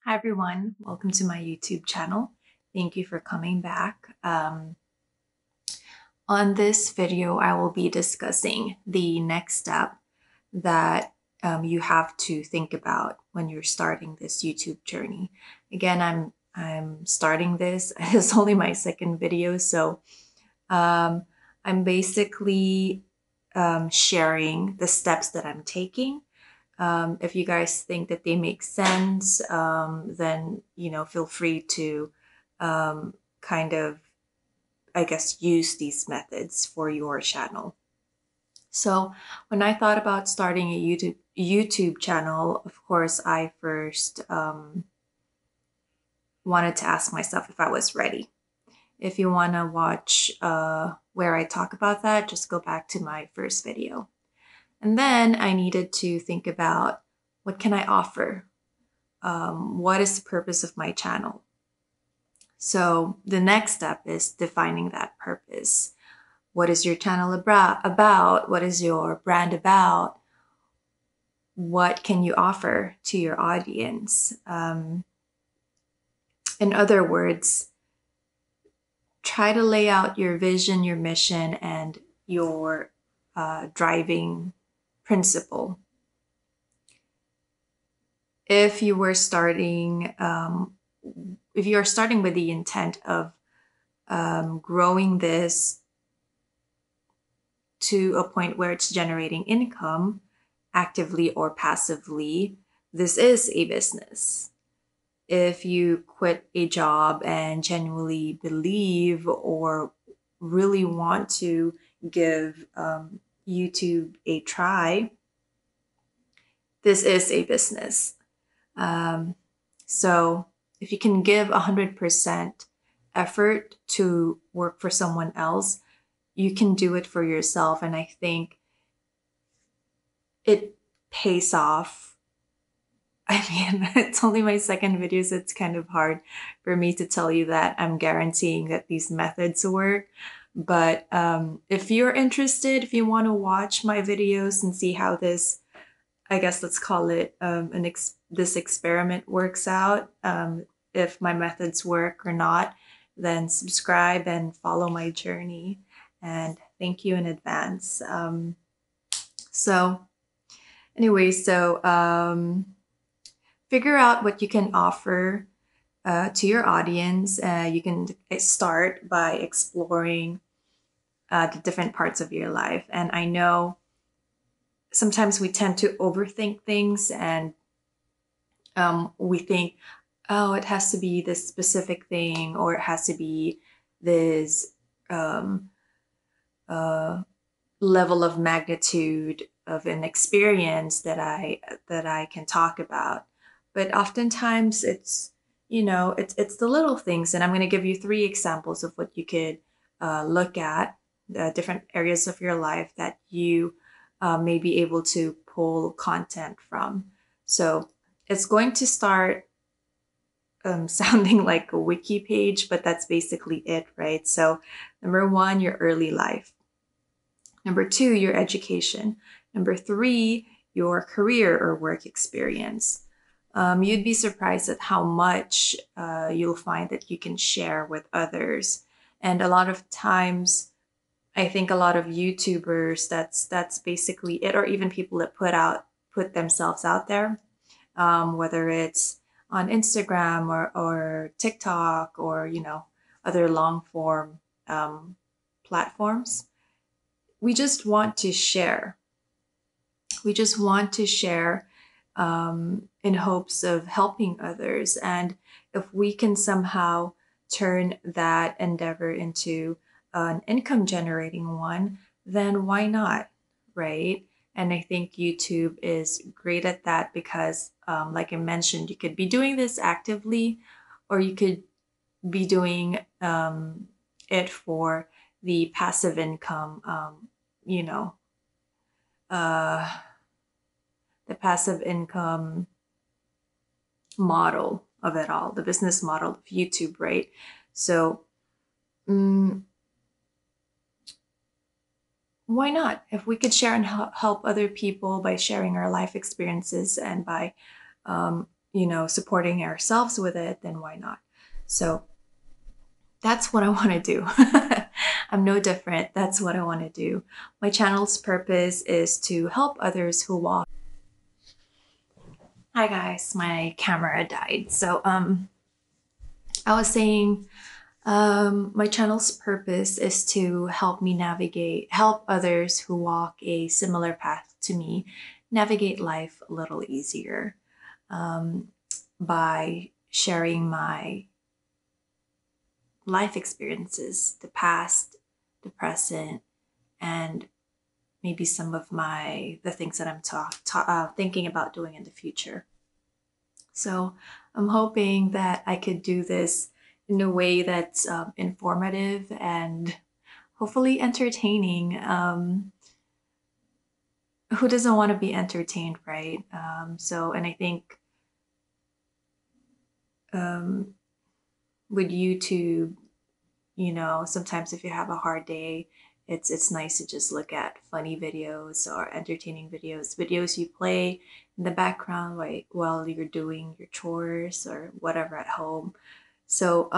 Hi everyone, welcome to my YouTube channel. Thank you for coming back. On this video, I will be discussing the next step that you have to think about when you're starting this YouTube journey. Again, I'm starting this. It's only my second video, so I'm basically sharing the steps that I'm taking. If you guys think that they make sense, then, feel free to kind of, I guess, use these methods for your channel. So when I thought about starting a YouTube channel, of course, I first wanted to ask myself if I was ready. If you want to watch where I talk about that, just go back to my first video. And then I needed to think about, what can I offer? What is the purpose of my channel? So the next step is defining that purpose. What is your channel about? What is your brand about? What can you offer to your audience? In other words, try to lay out your vision, your mission, and your driving principle. If you are starting with the intent of growing this to a point where it's generating income, actively or passively, this is a business. If you quit a job and genuinely believe or really want to give YouTube a try, this is a business. So if you can give 100% effort to work for someone else, you can do it for yourself. And I think it pays off. I mean, it's only my second video, so it's kind of hard for me to tell you that I'm guaranteeing that these methods work. But if you're interested, if you want to watch my videos and see how this, I guess let's call it this experiment works out, if my methods work or not, then subscribe and follow my journey. And thank you in advance. So figure out what you can offer to your audience. You can start by exploring the different parts of your life. And I know sometimes we tend to overthink things, and we think, oh, it has to be this specific thing, or it has to be this level of magnitude of an experience that I can talk about. But oftentimes it's the little things, and I'm going to give you 3 examples of what you could look at, different areas of your life that you may be able to pull content from. So it's going to start sounding like a wiki page, but that's basically it, right? So number 1, your early life. Number 2, your education. Number 3, your career or work experience. You'd be surprised at how much you'll find that you can share with others. And a lot of times, I think a lot of YouTubers, that's basically it, or even people that put themselves out there, whether it's on Instagram or TikTok or other long form platforms. We just want to share. We just want to share in hopes of helping others. And if we can somehow turn that endeavor into an income generating one, then why not, right? And I think YouTube is great at that because, like I mentioned, you could be doing this actively, or you could be doing it for the passive income, the passive income model of it all, the business model of YouTube, right? So why not? If we could share and help other people by sharing our life experiences and by supporting ourselves with it, then why not? So that's what I want to do. I'm no different. That's what I want to do. My channel's purpose is to help others who walk. Hi guys, my camera died. So I was saying my channel's purpose is to help others who walk a similar path to me navigate life a little easier by sharing my life experiences, the past, the present, and maybe some of the things that I'm thinking about doing in the future. So I'm hoping that I could do this in a way that's informative and hopefully entertaining. Who doesn't want to be entertained, right? And I think with YouTube, sometimes if you have a hard day, it's nice to just look at funny videos or entertaining videos you play in the background while you're doing your chores or whatever at home. So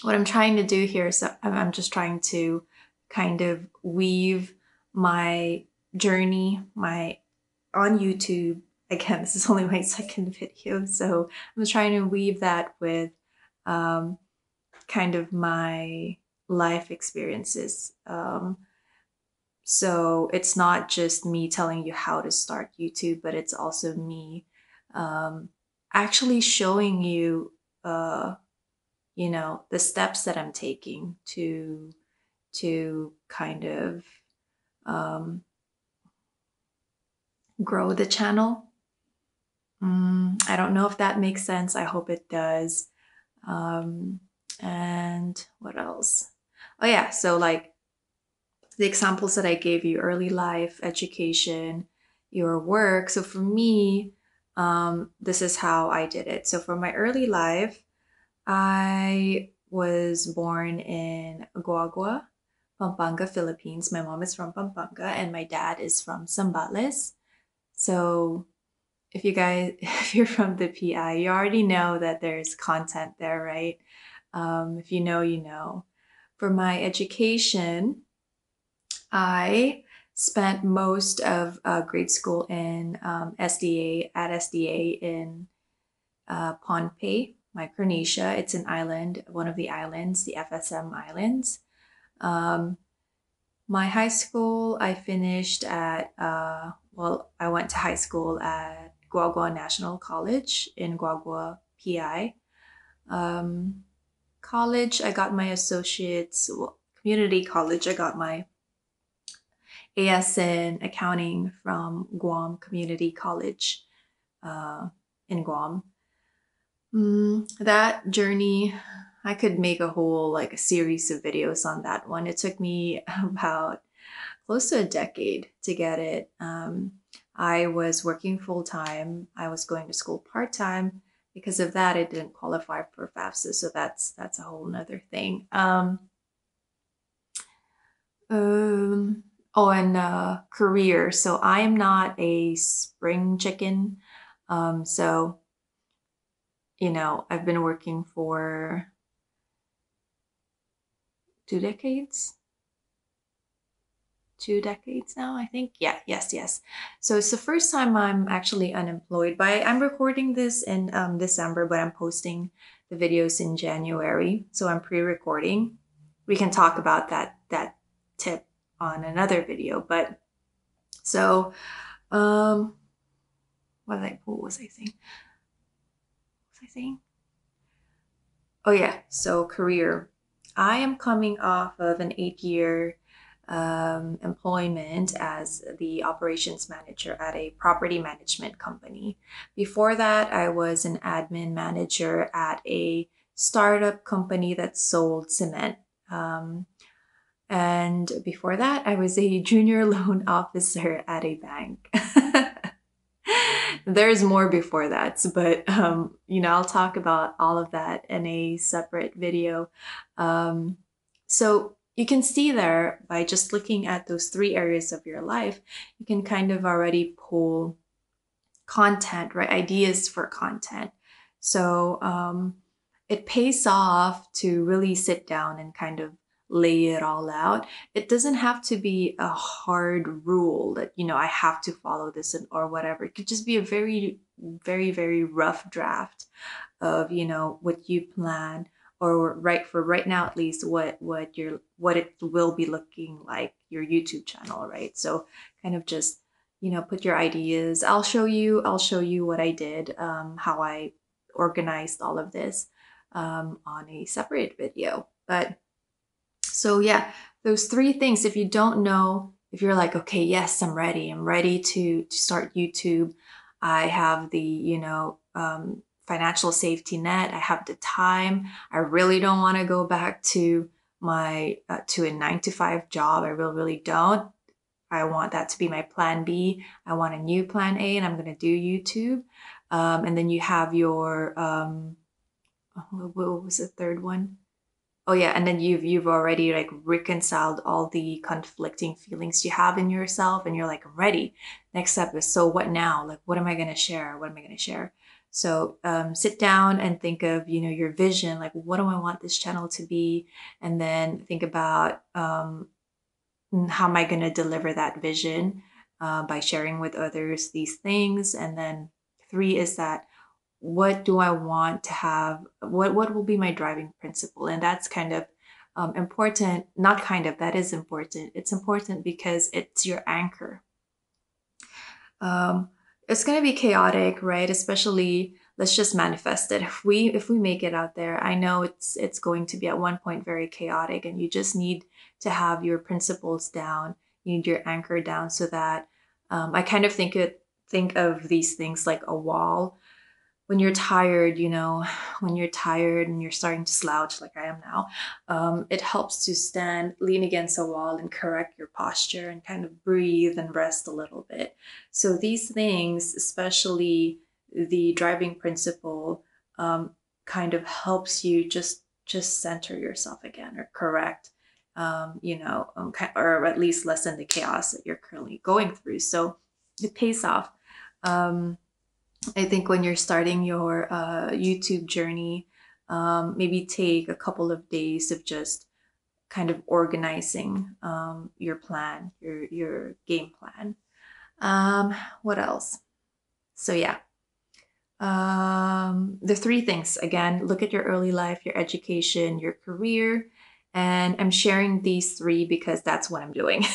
what I'm trying to do here is I'm just trying to kind of weave my journey, on YouTube. Again, this is only my second video, so I'm trying to weave that with kind of my life experiences. So it's not just me telling you how to start YouTube, but it's also me actually showing you, the steps that I'm taking to kind of grow the channel. I don't know if that makes sense. I hope it does. And what else? Oh yeah, so like the examples that I gave you, early life, education, your work. So for me, this is how I did it. So for my early life, I was born in Guagua, Pampanga, Philippines. My mom is from Pampanga and my dad is from Zambales. So if you're from the PI, you already know that there's content there, right? If you know, you know. For my education, I spent most of grade school in SDA in Pohnpei, Micronesia. It's an island, one of the islands, the FSM Islands. My high school, I finished at, I went to high school at Guagua National College in Guagua, PI. College, I got my associates, community college, I got my AS in accounting from Guam Community College in Guam. That journey, I could make a series of videos on that one. It took me about close to a decade to get it. I was working full-time. I was going to school part-time. Because of that, I didn't qualify for FAFSA, so that's a whole nother thing. Career. So I am not a spring chicken. So I've been working for 2 decades. 2 decades now, I think. Yeah, yes. So it's the first time I'm actually unemployed. But I'm recording this in December, but I'm posting the videos in January. So I'm pre-recording. We can talk about that tip on another video. But so, what was I saying? Oh yeah, so career. I am coming off of an 8-year employment as the operations manager at a property management company. Before that, I was an admin manager at a startup company that sold cement. And before that, I was a junior loan officer at a bank. There's more before that, but I'll talk about all of that in a separate video. So you can see there, by just looking at those 3 areas of your life, you can kind of already pull content, right? Ideas for content. So it pays off to really sit down and kind of lay it all out. It doesn't have to be a hard rule that, I have to follow this or whatever. It could just be a very, very, very rough draft of, what you plan, or right now at least what it will be looking like, your YouTube channel, right? So kind of just, put your ideas. I'll show you what I did, how I organized all of this on a separate video. But so yeah, those three things. If you don't know, if you're like, okay, yes, I'm ready to start YouTube. I have the, financial safety net. I have the time. I really don't want to go back to my to a 9 to 5 job. I really don't. I want that to be my plan B. I want a new plan A, and I'm going to do YouTube. And then you have your what was the third one? Oh yeah, and then you've already like reconciled all the conflicting feelings you have in yourself, and you're like, I'm ready. Next step is, so what now? Like, what am I gonna share? What am I gonna share? So sit down and think of, your vision. Like, what do I want this channel to be? And then think about how am I gonna deliver that vision by sharing with others these things. And then three is that, what do I want to have? What will be my driving principle? And that's kind of important. Not kind of, that is important. It's important because it's your anchor. It's going to be chaotic, right? Especially, let's just manifest it. If we make it out there, I know it's going to be at one point very chaotic, and you just need to have your principles down. You need your anchor down, so that I kind of think of these things like a wall. When you're tired, when you're tired and you're starting to slouch like I am now, it helps to lean against a wall and correct your posture and kind of breathe and rest a little bit. So these things, especially the driving principle, kind of helps you just center yourself again, or correct, or at least lessen the chaos that you're currently going through. So it pays off. I think when you're starting your YouTube journey, maybe take a couple of days of just kind of organizing your plan, your game plan. What else? So yeah, the three things again: look at your early life, your education, your career, and I'm sharing these three because that's what I'm doing.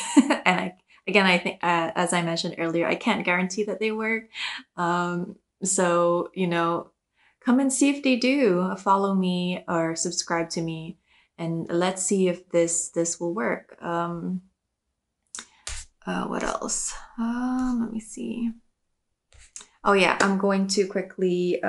And I think, as I mentioned earlier, I can't guarantee that they work. So, come and see if they do. Follow me or subscribe to me, and let's see if this will work. What else? Let me see. Oh yeah, I'm going to quickly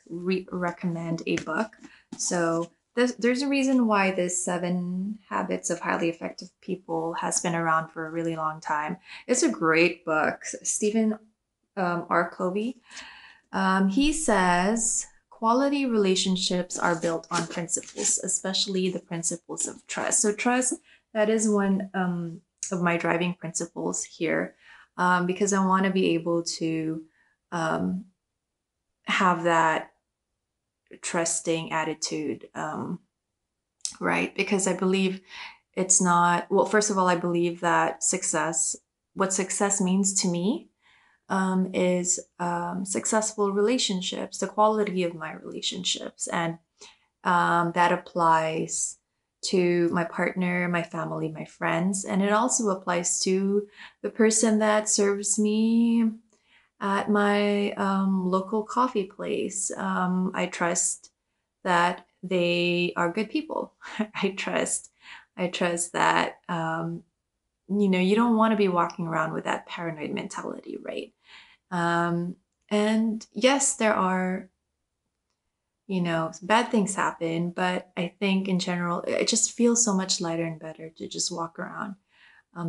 recommend a book. So there's a reason why this 7 Habits of Highly Effective People has been around for a really long time. It's a great book. Stephen R. Covey. He says quality relationships are built on principles, especially the principles of trust. So trust, that is one of my driving principles here, because I want to be able to have that trusting attitude, right? Because I believe it's not, well, first of all, I believe that what success means to me is successful relationships, the quality of my relationships. And that applies to my partner, my family, my friends. And it also applies to the person that serves me at my local coffee place. I trust that they are good people. I trust that, you don't want to be walking around with that paranoid mentality, right? And yes, there are, bad things happen, but I think in general, it just feels so much lighter and better to just walk around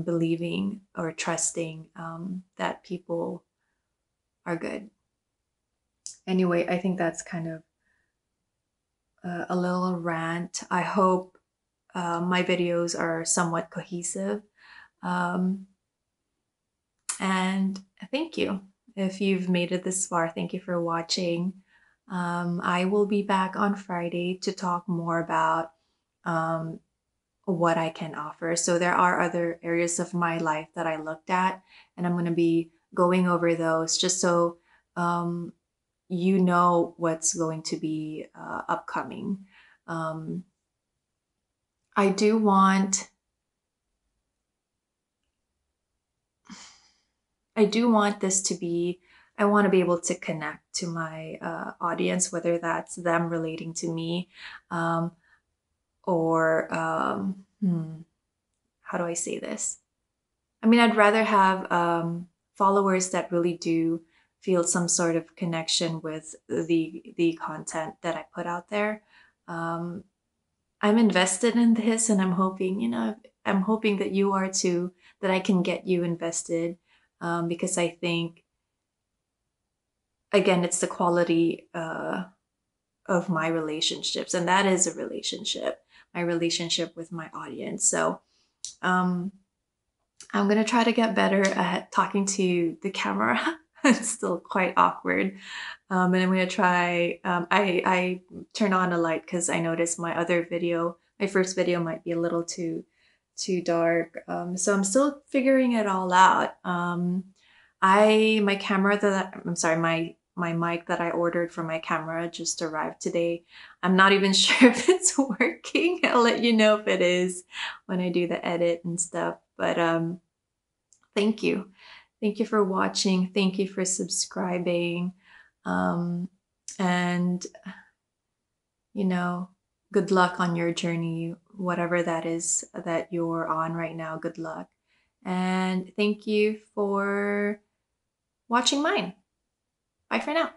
believing or trusting that people are good. Anyway, I think that's kind of a little rant. I hope my videos are somewhat cohesive. And thank you. If you've made it this far, thank you for watching. I will be back on Friday to talk more about um, what I can offer. So there are other areas of my life that I looked at, and I'm going to be going over those just so um, you know what's going to be upcoming. Um, I do want I do want this to be, I want to be able to connect to my audience, whether that's them relating to me um, or, how do I say this? I mean, I'd rather have followers that really do feel some sort of connection with the content that I put out there. Um, I'm invested in this, and I'm hoping, I'm hoping that you are too, that I can get you invested, because I think, again, it's the quality of my relationships, and that is a relationship, my relationship with my audience. So um, I'm gonna try to get better at talking to the camera. It's still quite awkward, and I'm gonna try. I turn on a light because I noticed my first video might be a little too dark. So I'm still figuring it all out. My camera that I'm sorry, my mic that I ordered for my camera just arrived today. I'm not even sure if it's working. I'll let you know if it is when I do the edit and stuff. But thank you. Thank you for watching. Thank you for subscribing. Um, and you know, good luck on your journey, whatever that is that you're on right now. Good luck. And thank you for watching mine. Bye for now.